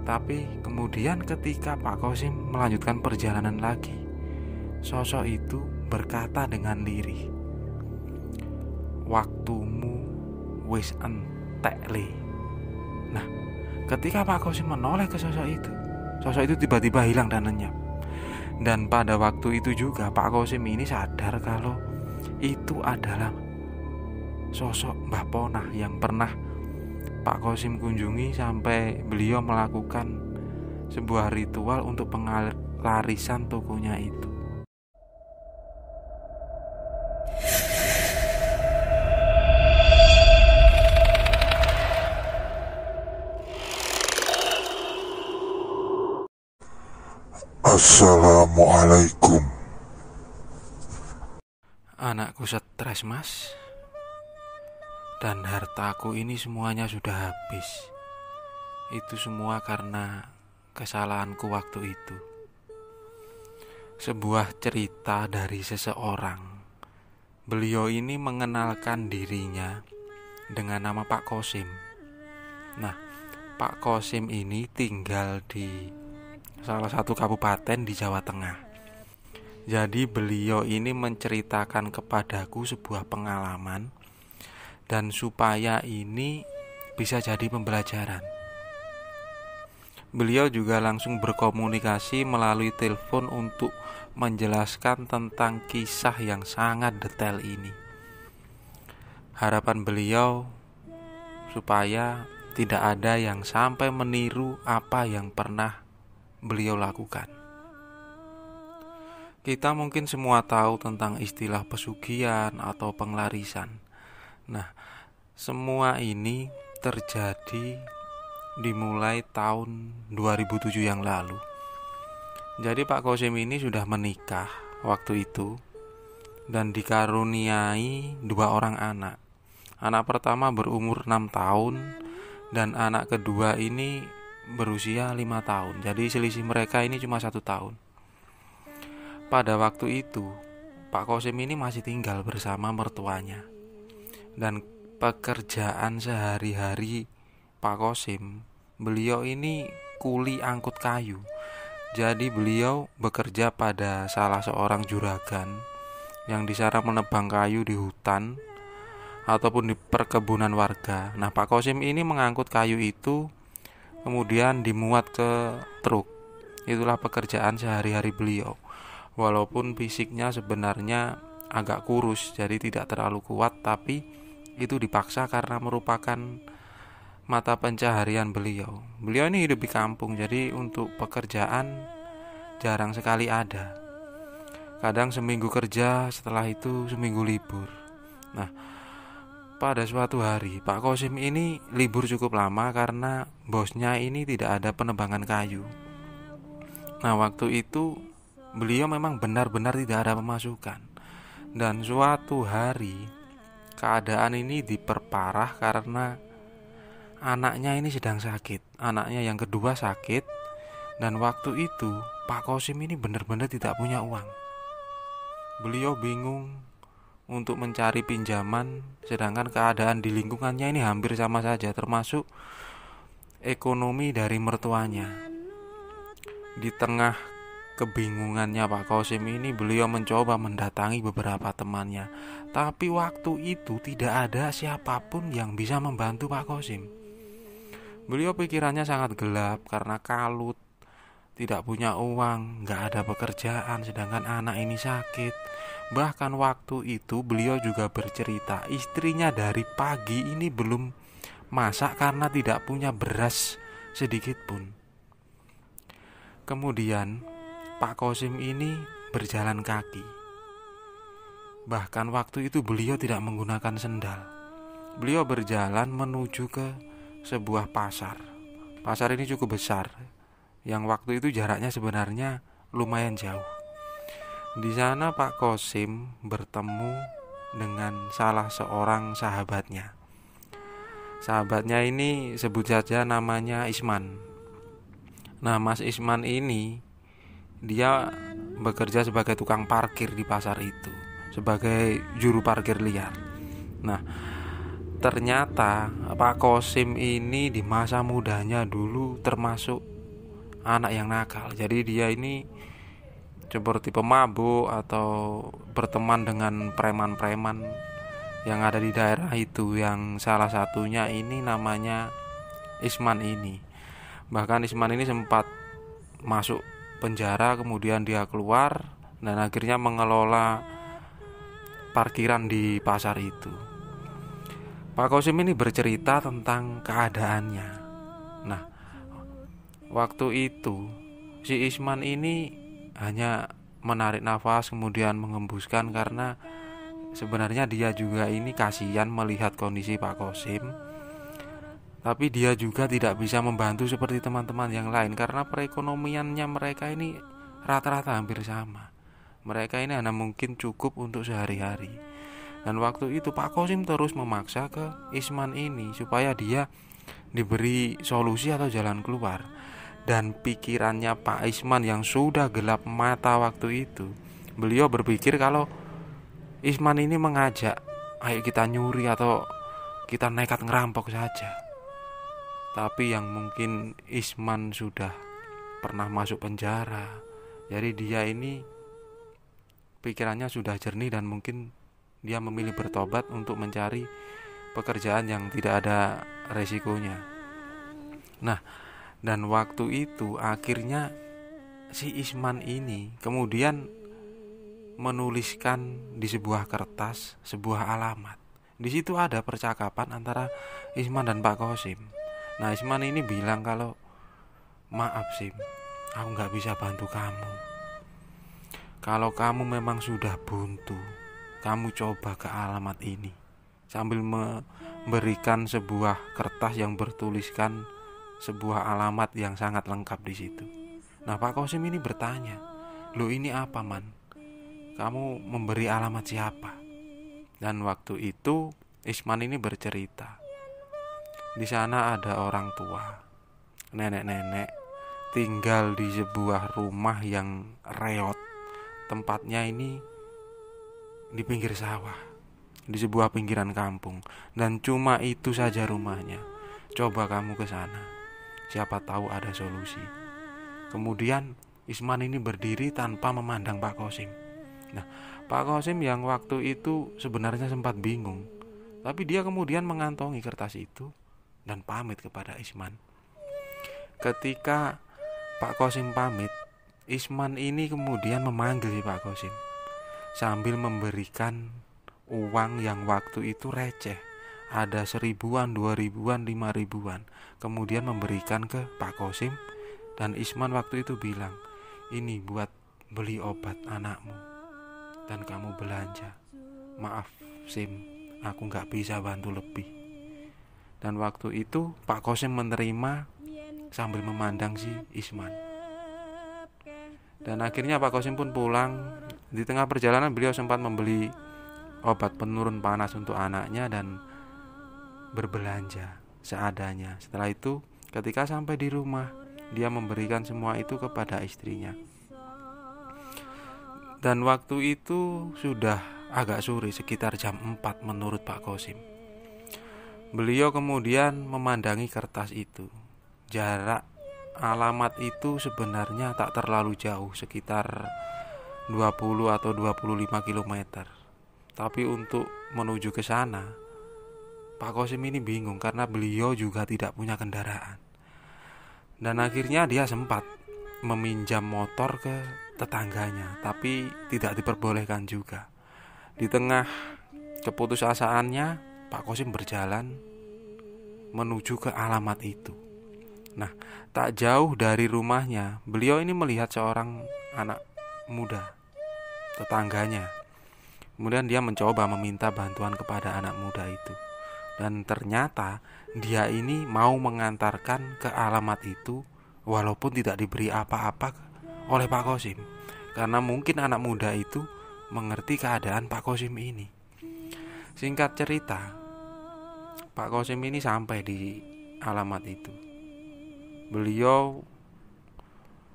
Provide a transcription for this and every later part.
Tapi kemudian ketika Pak Kosim melanjutkan perjalanan lagi, sosok itu berkata dengan lirih, "Waktumu wis entek le." Nah, ketika Pak Kosim menoleh ke sosok itu tiba-tiba hilang dan lenyap. Dan pada waktu itu juga Pak Kosim ini sadar kalau itu adalah sosok Mbah Ponah yang pernah Pak Kosim kunjungi sampai beliau melakukan sebuah ritual untuk penglarisan tokonya itu. Assalamualaikum. Anakku stres, Mas. Dan hartaku ini semuanya sudah habis. Itu semua karena kesalahanku waktu itu. Sebuah cerita dari seseorang. Beliau ini mengenalkan dirinya dengan nama Pak Kosim. Nah, Pak Kosim ini tinggal di salah satu kabupaten di Jawa Tengah. Jadi beliau ini menceritakan kepadaku sebuah pengalaman, dan supaya ini bisa jadi pembelajaran. Beliau juga langsung berkomunikasi melalui telepon untuk menjelaskan tentang kisah yang sangat detail ini. Harapan beliau supaya tidak ada yang sampai meniru apa yang pernah beliau lakukan. Kita mungkin semua tahu tentang istilah pesugihan atau penglarisan. Nah, semua ini terjadi dimulai tahun 2007 yang lalu. Jadi Pak Kosim ini sudah menikah waktu itu dan dikaruniai 2 orang anak. Anak pertama berumur 6 tahun dan anak kedua ini berusia 5 tahun. Jadi selisih mereka ini cuma 1 tahun. Pada waktu itu Pak Kosim ini masih tinggal bersama mertuanya. Dan pekerjaan sehari-hari Pak Kosim, beliau ini kuli angkut kayu. Jadi beliau bekerja pada salah seorang juragan yang di sana menebang kayu di hutan ataupun di perkebunan warga. Nah, Pak Kosim ini mengangkut kayu itu kemudian dimuat ke truk. Itulah pekerjaan sehari-hari beliau. Walaupun fisiknya sebenarnya agak kurus, jadi tidak terlalu kuat, tapi itu dipaksa karena merupakan mata pencaharian beliau. Beliau ini hidup di kampung, jadi untuk pekerjaan jarang sekali ada. Kadang seminggu kerja, setelah itu seminggu libur. Nah, pada suatu hari Pak Kosim ini libur cukup lama karena bosnya ini tidak ada penebangan kayu. Nah, waktu itu beliau memang benar-benar tidak ada pemasukan. Dan suatu hari keadaan ini diperparah karena anaknya ini sedang sakit. Anaknya yang kedua sakit. Dan waktu itu Pak Kosim ini benar-benar tidak punya uang. Beliau bingung untuk mencari pinjaman, sedangkan keadaan di lingkungannya ini hampir sama saja, termasuk ekonomi dari mertuanya. Di tengah kebingungannya Pak Kosim ini, beliau mencoba mendatangi beberapa temannya. Tapi waktu itu tidak ada siapapun yang bisa membantu Pak Kosim. Beliau pikirannya sangat gelap karena kalut, tidak punya uang, gak ada pekerjaan, sedangkan anak ini sakit. Bahkan waktu itu beliau juga bercerita istrinya dari pagi ini belum masak karena tidak punya beras sedikit pun. Kemudian Pak Kosim ini berjalan kaki. Bahkan waktu itu beliau tidak menggunakan sendal. Beliau berjalan menuju ke sebuah pasar. Pasar ini cukup besar, yang waktu itu jaraknya sebenarnya lumayan jauh. Di sana Pak Kosim bertemu dengan salah seorang sahabatnya. Sahabatnya ini sebut saja namanya Isman. Nah, Mas Isman ini dia bekerja sebagai tukang parkir di pasar itu, sebagai juru parkir liar. Nah, ternyata Pak Kosim ini di masa mudanya dulu termasuk anak yang nakal. Jadi dia ini seperti pemabuk atau berteman dengan preman-preman yang ada di daerah itu, yang salah satunya ini namanya Isman ini. Bahkan Isman ini sempat masuk penjara, kemudian dia keluar dan akhirnya mengelola parkiran di pasar itu. Pak Kosim ini bercerita tentang keadaannya. Nah, waktu itu si Isman ini hanya menarik nafas kemudian mengembuskan, karena sebenarnya dia juga ini kasihan melihat kondisi Pak Kosim. Tapi dia juga tidak bisa membantu seperti teman-teman yang lain, karena perekonomiannya mereka ini rata-rata hampir sama. Mereka ini hanya mungkin cukup untuk sehari-hari. Dan waktu itu Pak Kosim terus memaksa ke Isman ini supaya dia diberi solusi atau jalan keluar. Dan pikirannya Pak Isman yang sudah gelap mata waktu itu, beliau berpikir kalau Isman ini mengajak, ayo kita nyuri atau kita nekat ngerampok saja. Tapi yang mungkin Isman sudah pernah masuk penjara, jadi dia ini pikirannya sudah jernih dan mungkin dia memilih bertobat untuk mencari pekerjaan yang tidak ada resikonya. Nah, dan waktu itu akhirnya si Isman ini kemudian menuliskan di sebuah kertas sebuah alamat. Di situ ada percakapan antara Isman dan Pak Kosim. Nah, Isman ini bilang kalau, maaf Sim, aku gak bisa bantu kamu. Kalau kamu memang sudah buntu, kamu coba ke alamat ini. Sambil memberikan sebuah kertas yang bertuliskan sebuah alamat yang sangat lengkap di situ. Nah, Pak Kosim ini bertanya, "Loh, ini apa, Man? Kamu memberi alamat siapa?" Dan waktu itu Isman ini bercerita, di sana ada orang tua, nenek-nenek, tinggal di sebuah rumah yang reot. Tempatnya ini di pinggir sawah, di sebuah pinggiran kampung, dan cuma itu saja rumahnya. Coba kamu ke sana, siapa tahu ada solusi. Kemudian Isman ini berdiri tanpa memandang Pak Kosim. Nah, Pak Kosim yang waktu itu sebenarnya sempat bingung, tapi dia kemudian mengantongi kertas itu dan pamit kepada Isman. Ketika Pak Kosim pamit, Isman ini kemudian memanggil Pak Kosim sambil memberikan uang yang waktu itu receh, ada 1.000-an, 2.000-an, 5.000-an. Kemudian memberikan ke Pak Kosim, dan Isman waktu itu bilang, "Ini buat beli obat anakmu, dan kamu belanja. Maaf Sim, aku gak bisa bantu lebih." Dan waktu itu Pak Kosim menerima sambil memandang si Isman. Dan akhirnya Pak Kosim pun pulang. Di tengah perjalanan beliau sempat membeli obat penurun panas untuk anaknya dan berbelanja seadanya. Setelah itu ketika sampai di rumah, dia memberikan semua itu kepada istrinya. Dan waktu itu sudah agak sore, sekitar jam 4 menurut Pak Kosim. Beliau kemudian memandangi kertas itu. Jarak alamat itu sebenarnya tak terlalu jauh, sekitar 20 atau 25 km. Tapi untuk menuju ke sana, Pak Kosim ini bingung karena beliau juga tidak punya kendaraan. Dan akhirnya dia sempat meminjam motor ke tetangganya, tapi tidak diperbolehkan juga. Di tengah keputusasaannya, Pak Kosim berjalan menuju ke alamat itu. Nah, tak jauh dari rumahnya, beliau ini melihat seorang anak muda, tetangganya. Kemudian dia mencoba meminta bantuan kepada anak muda itu. Dan ternyata dia ini mau mengantarkan ke alamat itu walaupun tidak diberi apa-apa oleh Pak Kosim, karena mungkin anak muda itu mengerti keadaan Pak Kosim ini. Singkat cerita, Pak Kosim ini sampai di alamat itu. Beliau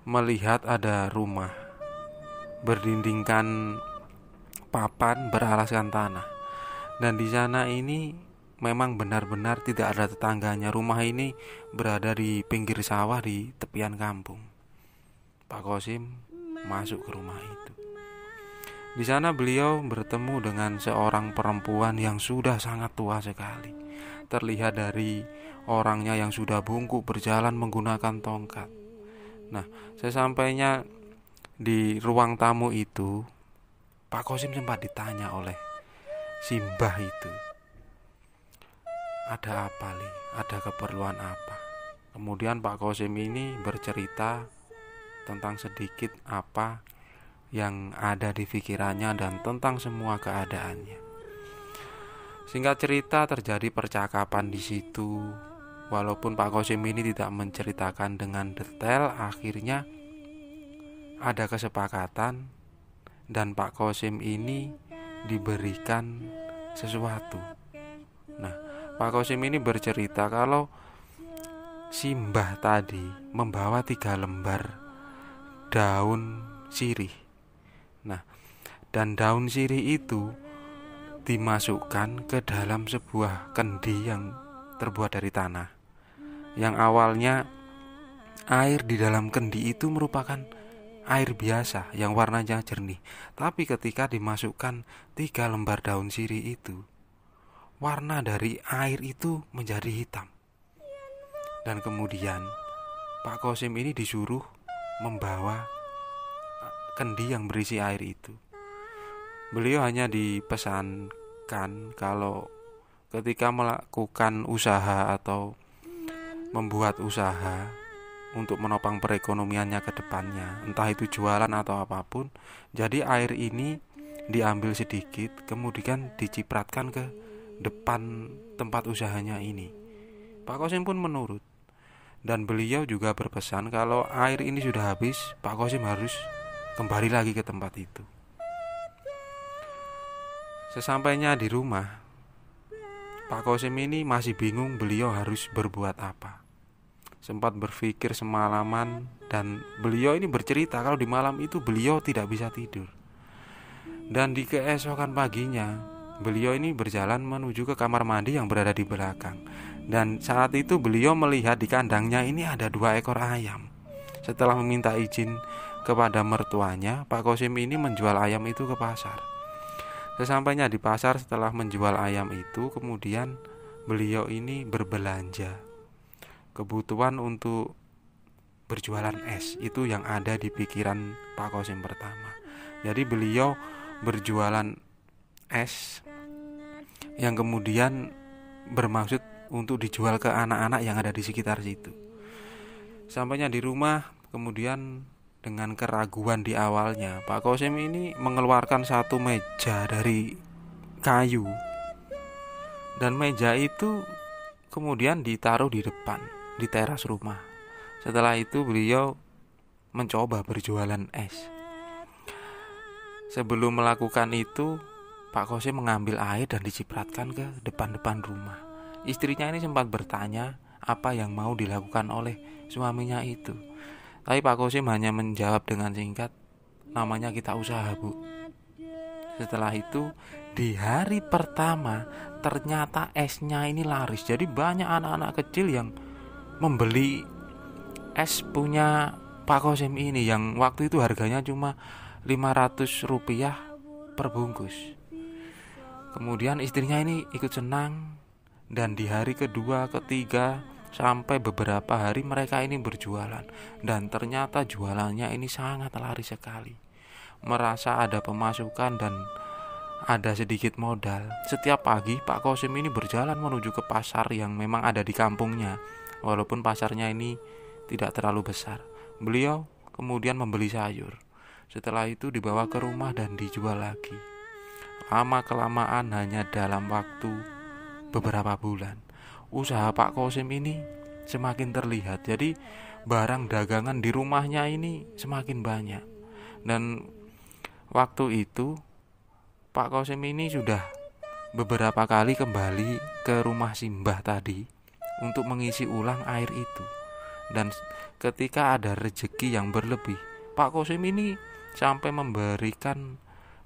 melihat ada rumah berdindingkan papan beralaskan tanah, dan di sana ini memang benar-benar tidak ada tetangganya. Rumah ini berada di pinggir sawah di tepian kampung. Pak Kosim masuk ke rumah itu. Di sana beliau bertemu dengan seorang perempuan yang sudah sangat tua sekali. Terlihat dari orangnya yang sudah bungkuk berjalan menggunakan tongkat. Nah, sesampainya di ruang tamu itu, Pak Kosim sempat ditanya oleh Simbah itu, ada apa Li? Ada keperluan apa? Kemudian Pak Kosim ini bercerita tentang sedikit apa yang ada di pikirannya dan tentang semua keadaannya. Singkat cerita, terjadi percakapan di situ. Walaupun Pak Kosim ini tidak menceritakan dengan detail, akhirnya ada kesepakatan dan Pak Kosim ini diberikan sesuatu. Nah, Pak Kosim ini bercerita kalau Simbah tadi membawa 3 lembar daun sirih. Nah, dan daun sirih itu dimasukkan ke dalam sebuah kendi yang terbuat dari tanah. Yang awalnya air di dalam kendi itu merupakan air biasa yang warnanya jernih. Tapi ketika dimasukkan 3 lembar daun sirih itu, warna dari air itu menjadi hitam. Dan kemudian Pak Kosim ini disuruh membawa kendi yang berisi air itu. Beliau hanya dipesankan kalau ketika melakukan usaha atau membuat usaha untuk menopang perekonomiannya ke depannya, entah itu jualan atau apapun, jadi air ini diambil sedikit kemudian dicipratkan ke depan tempat usahanya ini. Pak Kosim pun menurut, dan beliau juga berpesan kalau air ini sudah habis, Pak Kosim harus kembali lagi ke tempat itu. Sesampainya di rumah, Pak Kosim ini masih bingung beliau harus berbuat apa. Sempat berpikir semalaman dan beliau ini bercerita kalau di malam itu beliau tidak bisa tidur. Dan di keesokan paginya, beliau ini berjalan menuju ke kamar mandi yang berada di belakang. Dan saat itu beliau melihat di kandangnya ini ada 2 ekor ayam. Setelah meminta izin kepada mertuanya, Pak Kosim ini menjual ayam itu ke pasar. Sesampainya di pasar setelah menjual ayam itu, kemudian beliau ini berbelanja kebutuhan untuk berjualan es. Itu yang ada di pikiran Pak Kosim pertama. Jadi beliau berjualan es yang kemudian bermaksud untuk dijual ke anak-anak yang ada di sekitar situ. Sampainya di rumah, kemudian dengan keraguan di awalnya, Pak Kosim ini mengeluarkan satu meja dari kayu. Dan meja itu kemudian ditaruh di depan, di teras rumah. Setelah itu beliau mencoba berjualan es. Sebelum melakukan itu, Pak Kosim mengambil air dan dicipratkan ke depan-depan rumah. Istrinya ini sempat bertanya apa yang mau dilakukan oleh suaminya itu. Tapi Pak Kosim hanya menjawab dengan singkat, namanya kita usaha, Bu. Setelah itu, di hari pertama ternyata esnya ini laris. Jadi banyak anak-anak kecil yang membeli es punya Pak Kosim ini, yang waktu itu harganya cuma Rp500 per bungkus. Kemudian istrinya ini ikut senang, dan di hari kedua, ketiga, sampai beberapa hari mereka ini berjualan. Dan ternyata jualannya ini sangat laris sekali. Merasa ada pemasukan dan ada sedikit modal. Setiap pagi Pak Kosim ini berjalan menuju ke pasar yang memang ada di kampungnya. Walaupun pasarnya ini tidak terlalu besar, beliau kemudian membeli sayur. Setelah itu dibawa ke rumah dan dijual lagi. Lama-kelamaan, hanya dalam waktu beberapa bulan, usaha Pak Kosim ini semakin terlihat. Jadi barang dagangan di rumahnya ini semakin banyak. Dan waktu itu Pak Kosim ini sudah beberapa kali kembali ke rumah Simbah tadi untuk mengisi ulang air itu. Dan ketika ada rezeki yang berlebih, Pak Kosim ini sampai memberikan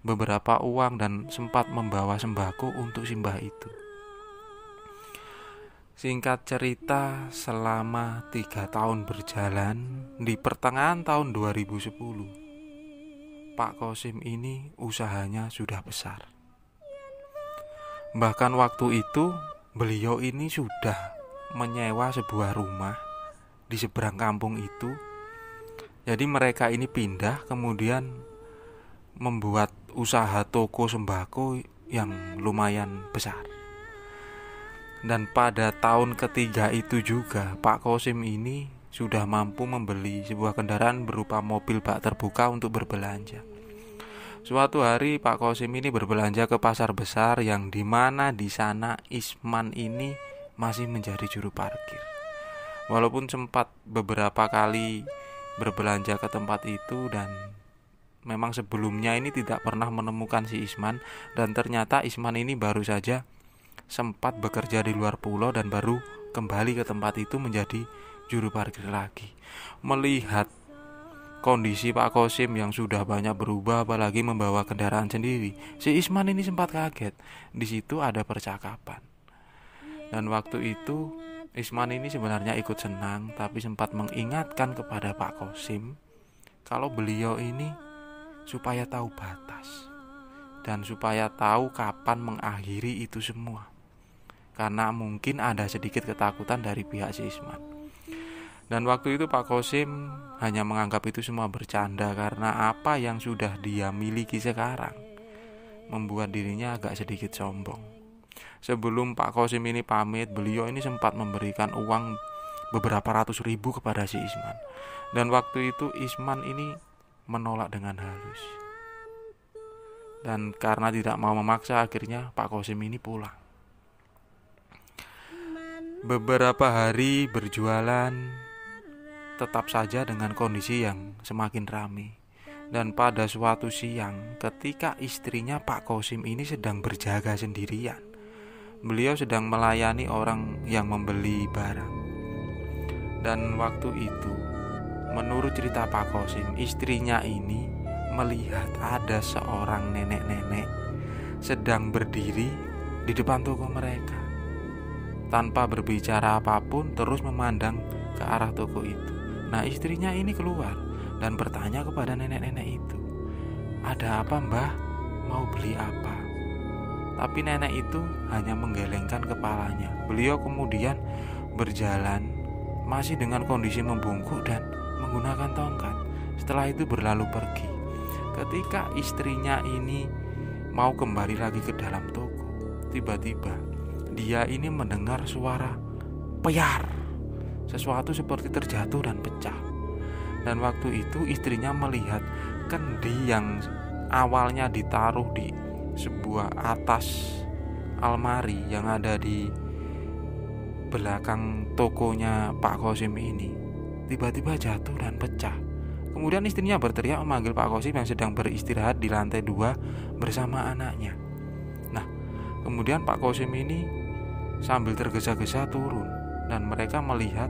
beberapa uang dan sempat membawa sembako untuk Simbah itu. Singkat cerita, selama 3 tahun berjalan, di pertengahan tahun 2010, Pak Kosim ini usahanya sudah besar. Bahkan waktu itu, beliau ini sudah menyewa sebuah rumah di seberang kampung itu. Jadi mereka ini pindah, kemudian membuat usaha toko sembako yang lumayan besar. Dan pada tahun ketiga itu juga Pak Kosim ini sudah mampu membeli sebuah kendaraan berupa mobil bak terbuka untuk berbelanja. Suatu hari Pak Kosim ini berbelanja ke pasar besar yang dimana di sana Isman ini masih menjadi juru parkir. Walaupun sempat beberapa kali berbelanja ke tempat itu dan memang sebelumnya ini tidak pernah menemukan si Isman, dan ternyata Isman ini baru saja sempat bekerja di luar pulau dan baru kembali ke tempat itu menjadi juru parkir lagi. Melihat kondisi Pak Kosim yang sudah banyak berubah, apalagi membawa kendaraan sendiri, si Isman ini sempat kaget. Di situ ada percakapan. Dan waktu itu Isman ini sebenarnya ikut senang, tapi sempat mengingatkan kepada Pak Kosim kalau beliau ini supaya tahu batas dan supaya tahu kapan mengakhiri itu semua. Karena mungkin ada sedikit ketakutan dari pihak si Isman. Dan waktu itu Pak Kosim hanya menganggap itu semua bercanda, karena apa yang sudah dia miliki sekarang membuat dirinya agak sedikit sombong. Sebelum Pak Kosim ini pamit, beliau ini sempat memberikan uang beberapa ratus ribu kepada si Isman. Dan waktu itu Isman ini menolak dengan halus. Dan karena tidak mau memaksa, akhirnya Pak Kosim ini pulang. Beberapa hari berjualan, tetap saja dengan kondisi yang semakin ramai. Dan pada suatu siang, ketika istrinya Pak Kosim ini sedang berjaga sendirian, beliau sedang melayani orang yang membeli barang. Dan waktu itu, menurut cerita Pak Kosim, istrinya ini melihat ada seorang nenek-nenek sedang berdiri di depan toko mereka. Tanpa berbicara apapun, terus memandang ke arah toko itu. Nah, istrinya ini keluar dan bertanya kepada nenek-nenek itu, "Ada apa, Mbah? Mau beli apa?" Tapi nenek itu hanya menggelengkan kepalanya. Beliau kemudian berjalan masih dengan kondisi membungkuk dan menggunakan tongkat. Setelah itu berlalu pergi. Ketika istrinya ini mau kembali lagi ke dalam toko, tiba-tiba dia ini mendengar suara peyar. Sesuatu seperti terjatuh dan pecah. Dan waktu itu istrinya melihat kendi yang awalnya ditaruh di sebuah atas almari yang ada di belakang tokonya Pak Kosim ini tiba-tiba jatuh dan pecah. Kemudian istrinya berteriak memanggil Pak Kosim yang sedang beristirahat di lantai 2 bersama anaknya. Nah, kemudian Pak Kosim ini sambil tergesa-gesa turun, dan mereka melihat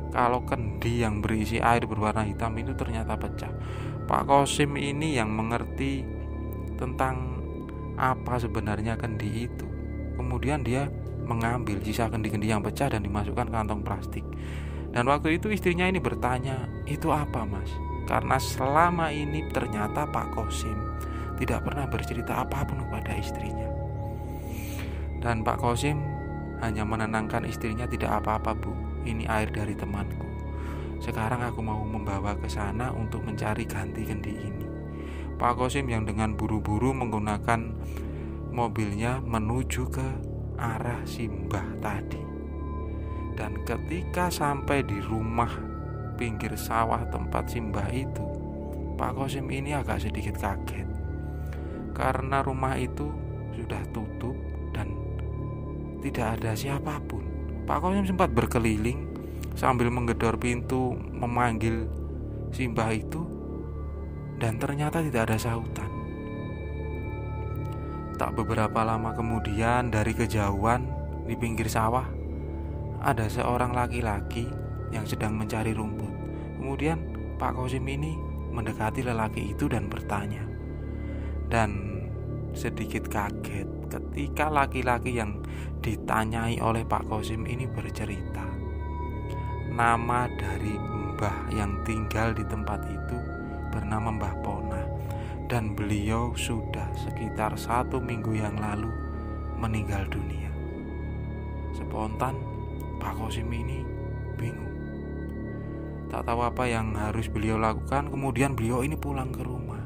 kalau kendi yang berisi air berwarna hitam itu ternyata pecah. Pak Kosim ini yang mengerti tentang apa sebenarnya kendi itu. Kemudian dia mengambil sisa kendi-kendi yang pecah dan dimasukkan ke kantong plastik. Dan waktu itu istrinya ini bertanya, "Itu apa, Mas?" Karena selama ini ternyata Pak Kosim tidak pernah bercerita apapun kepada istrinya. Dan Pak Kosim hanya menenangkan istrinya, "Tidak apa-apa, Bu. Ini air dari temanku. Sekarang aku mau membawa ke sana untuk mencari ganti kendi ini." Pak Kosim yang dengan buru-buru menggunakan mobilnya menuju ke arah Simbah tadi. Dan ketika sampai di rumah pinggir sawah tempat Simbah itu, Pak Kosim ini agak sedikit kaget. Karena rumah itu sudah tutup dan tidak ada siapapun. Pak Kosim sempat berkeliling sambil menggedor pintu memanggil Simbah itu, dan ternyata tidak ada sahutan. Tak beberapa lama kemudian, dari kejauhan di pinggir sawah ada seorang laki-laki yang sedang mencari rumput. Kemudian Pak Kosim ini mendekati lelaki itu dan bertanya. Dan sedikit kaget ketika laki-laki yang ditanyai oleh Pak Kosim ini bercerita, nama dari mbah yang tinggal di tempat itu bernama Mbah Pona, dan beliau sudah sekitar 1 minggu yang lalu meninggal dunia. Spontan Pak Kosim ini bingung, tak tahu apa yang harus beliau lakukan. Kemudian beliau ini pulang ke rumah.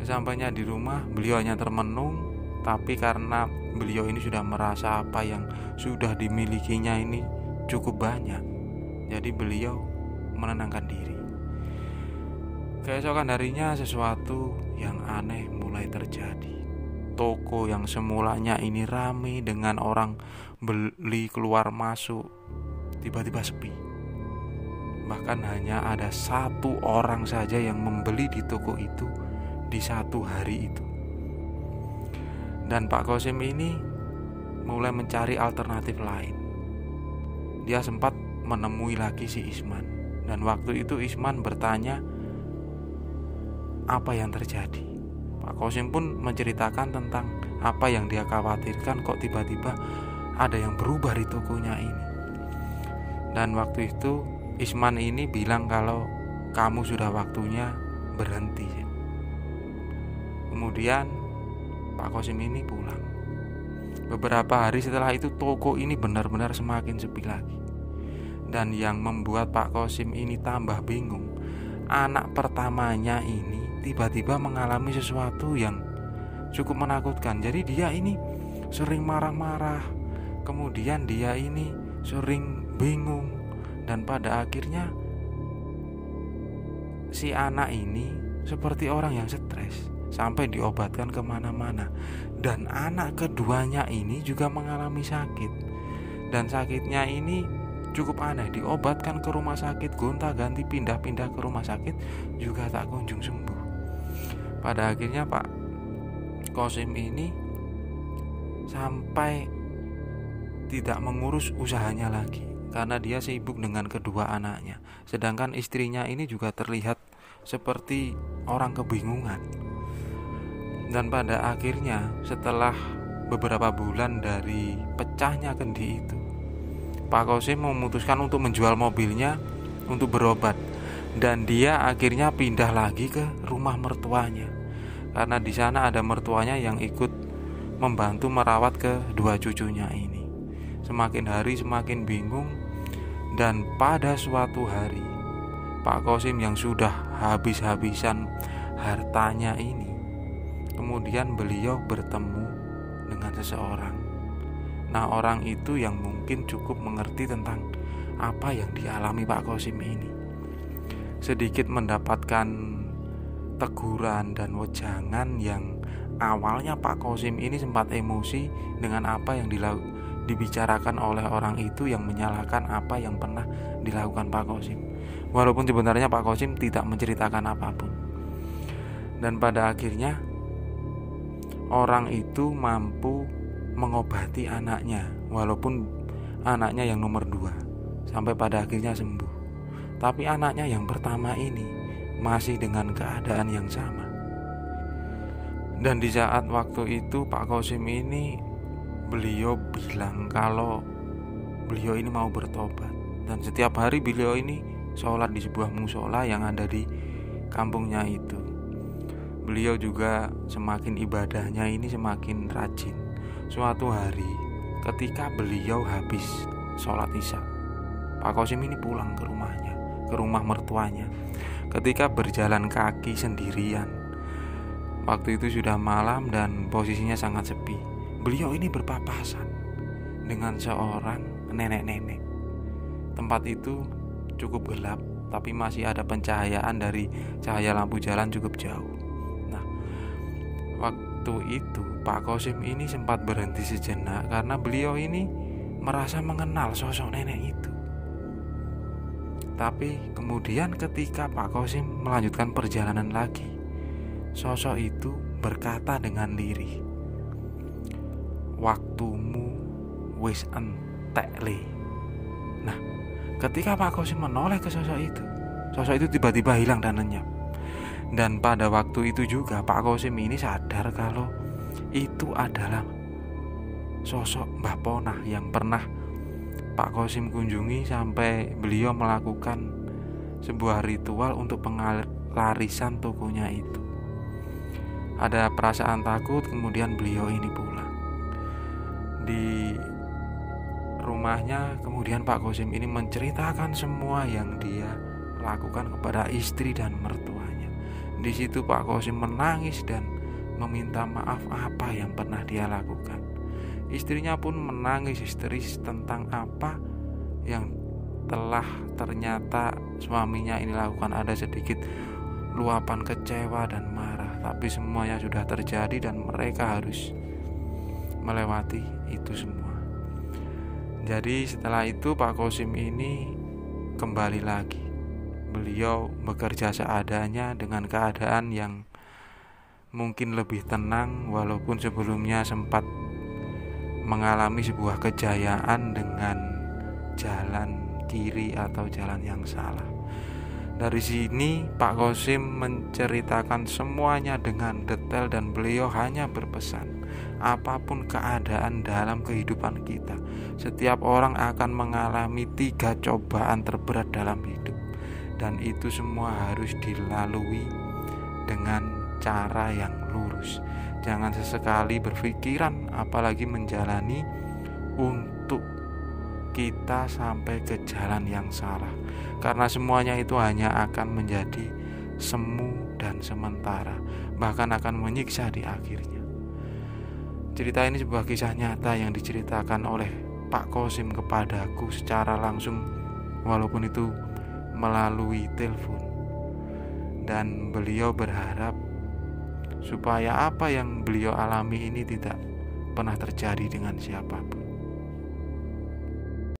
Sesampainya di rumah, beliau hanya termenung. Tapi karena beliau ini sudah merasa apa yang sudah dimilikinya ini cukup banyak, jadi beliau menenangkan diri. Keesokan harinya sesuatu yang aneh mulai terjadi. Toko yang semulanya ini ramai dengan orang beli keluar masuk, tiba-tiba sepi. Bahkan hanya ada 1 orang saja yang membeli di toko itu di 1 hari itu. Dan Pak Kosim ini mulai mencari alternatif lain. Dia sempat menemui lagi si Isman, dan waktu itu Isman bertanya apa yang terjadi. Pak Kosim pun menceritakan tentang apa yang dia khawatirkan, kok tiba-tiba ada yang berubah di tokonya ini. Dan waktu itu Isman ini bilang kalau kamu sudah waktunya berhenti. Kemudian Pak Kosim ini pulang. Beberapa hari setelah itu toko ini benar-benar semakin sepi lagi. Dan yang membuat Pak Kosim ini tambah bingung, anak pertamanya ini tiba-tiba mengalami sesuatu yang cukup menakutkan. Jadi dia ini sering marah-marah, kemudian dia ini sering bingung, dan pada akhirnya si anak ini seperti orang yang stres sampai diobatkan kemana-mana. Dan anak keduanya ini juga mengalami sakit, dan sakitnya ini cukup aneh, diobatkan ke rumah sakit, gonta-ganti pindah-pindah ke rumah sakit juga tak kunjung sembuh. Pada akhirnya Pak Kosim ini sampai tidak mengurus usahanya lagi karena dia sibuk dengan kedua anaknya. Sedangkan istrinya ini juga terlihat seperti orang kebingungan. Dan pada akhirnya setelah beberapa bulan dari pecahnya kendi itu, Pak Kosim memutuskan untuk menjual mobilnya untuk berobat. Dan dia akhirnya pindah lagi ke rumah mertuanya, karena di sana ada mertuanya yang ikut membantu merawat kedua cucunya ini. Semakin hari semakin bingung, dan pada suatu hari Pak Kosim yang sudah habis-habisan hartanya ini, kemudian beliau bertemu dengan seseorang. Nah, orang itu yang mungkin cukup mengerti tentang apa yang dialami Pak Kosim ini. Sedikit mendapatkan teguran dan wejangan yang awalnya Pak Kosim ini sempat emosi dengan apa yang dibicarakan oleh orang itu yang menyalahkan apa yang pernah dilakukan Pak Kosim. Walaupun sebenarnya Pak Kosim tidak menceritakan apapun. Dan pada akhirnya orang itu mampu mengobati anaknya, walaupun anaknya yang nomor 2 sampai pada akhirnya sembuh. Tapi anaknya yang pertama ini masih dengan keadaan yang sama. Dan di saat waktu itu Pak Kosim ini, beliau bilang kalau beliau ini mau bertobat. Dan setiap hari beliau ini sholat di sebuah musola yang ada di kampungnya itu. Beliau juga semakin ibadahnya ini semakin rajin. Suatu hari ketika beliau habis sholat isya, Pak Kosim ini pulang ke rumahnya, ke rumah mertuanya. Ketika berjalan kaki sendirian, waktu itu sudah malam dan posisinya sangat sepi, beliau ini berpapasan dengan seorang nenek-nenek. Tempat itu cukup gelap, tapi masih ada pencahayaan dari cahaya lampu jalan cukup jauh. Nah, waktu itu Pak Kosim ini sempat berhenti sejenak karena beliau ini merasa mengenal sosok nenek itu. Tapi kemudian ketika Pak Kosim melanjutkan perjalanan lagi, sosok itu berkata dengan lirih, "Waktumu wis entek le." Nah, ketika Pak Kosim menoleh ke sosok itu tiba-tiba hilang dan lenyap. Dan pada waktu itu juga Pak Kosim ini sadar kalau itu adalah sosok Mbah Ponah yang pernah Pak Kosim kunjungi sampai beliau melakukan sebuah ritual untuk penglarisan tokonya itu. Ada perasaan takut, kemudian beliau ini pulang. Di rumahnya kemudian Pak Kosim ini menceritakan semua yang dia lakukan kepada istri dan mertuanya. Di situ Pak Kosim menangis dan meminta maaf apa yang pernah dia lakukan. Istrinya pun menangis histeris tentang apa yang telah ternyata suaminya ini lakukan. Ada sedikit luapan kecewa dan marah, tapi semuanya sudah terjadi dan mereka harus melewati itu semua. Jadi setelah itu Pak Kosim ini kembali lagi. Beliau bekerja seadanya dengan keadaan yang mungkin lebih tenang, walaupun sebelumnya sempat mengalami sebuah kejayaan dengan jalan kiri atau jalan yang salah. Dari sini Pak Kosim menceritakan semuanya dengan detail dan beliau hanya berpesan, apapun keadaan dalam kehidupan kita, setiap orang akan mengalami 3 cobaan terberat dalam hidup, dan itu semua harus dilalui dengan cara yang lurus. Jangan sesekali berpikiran apalagi menjalani untuk kita sampai ke jalan yang salah, karena semuanya itu hanya akan menjadi semu dan sementara, bahkan akan menyiksa di akhirnya. Cerita ini sebuah kisah nyata yang diceritakan oleh Pak Kosim kepadaku secara langsung, walaupun itu melalui telepon, dan beliau berharap supaya apa yang beliau alami ini tidak pernah terjadi dengan siapapun.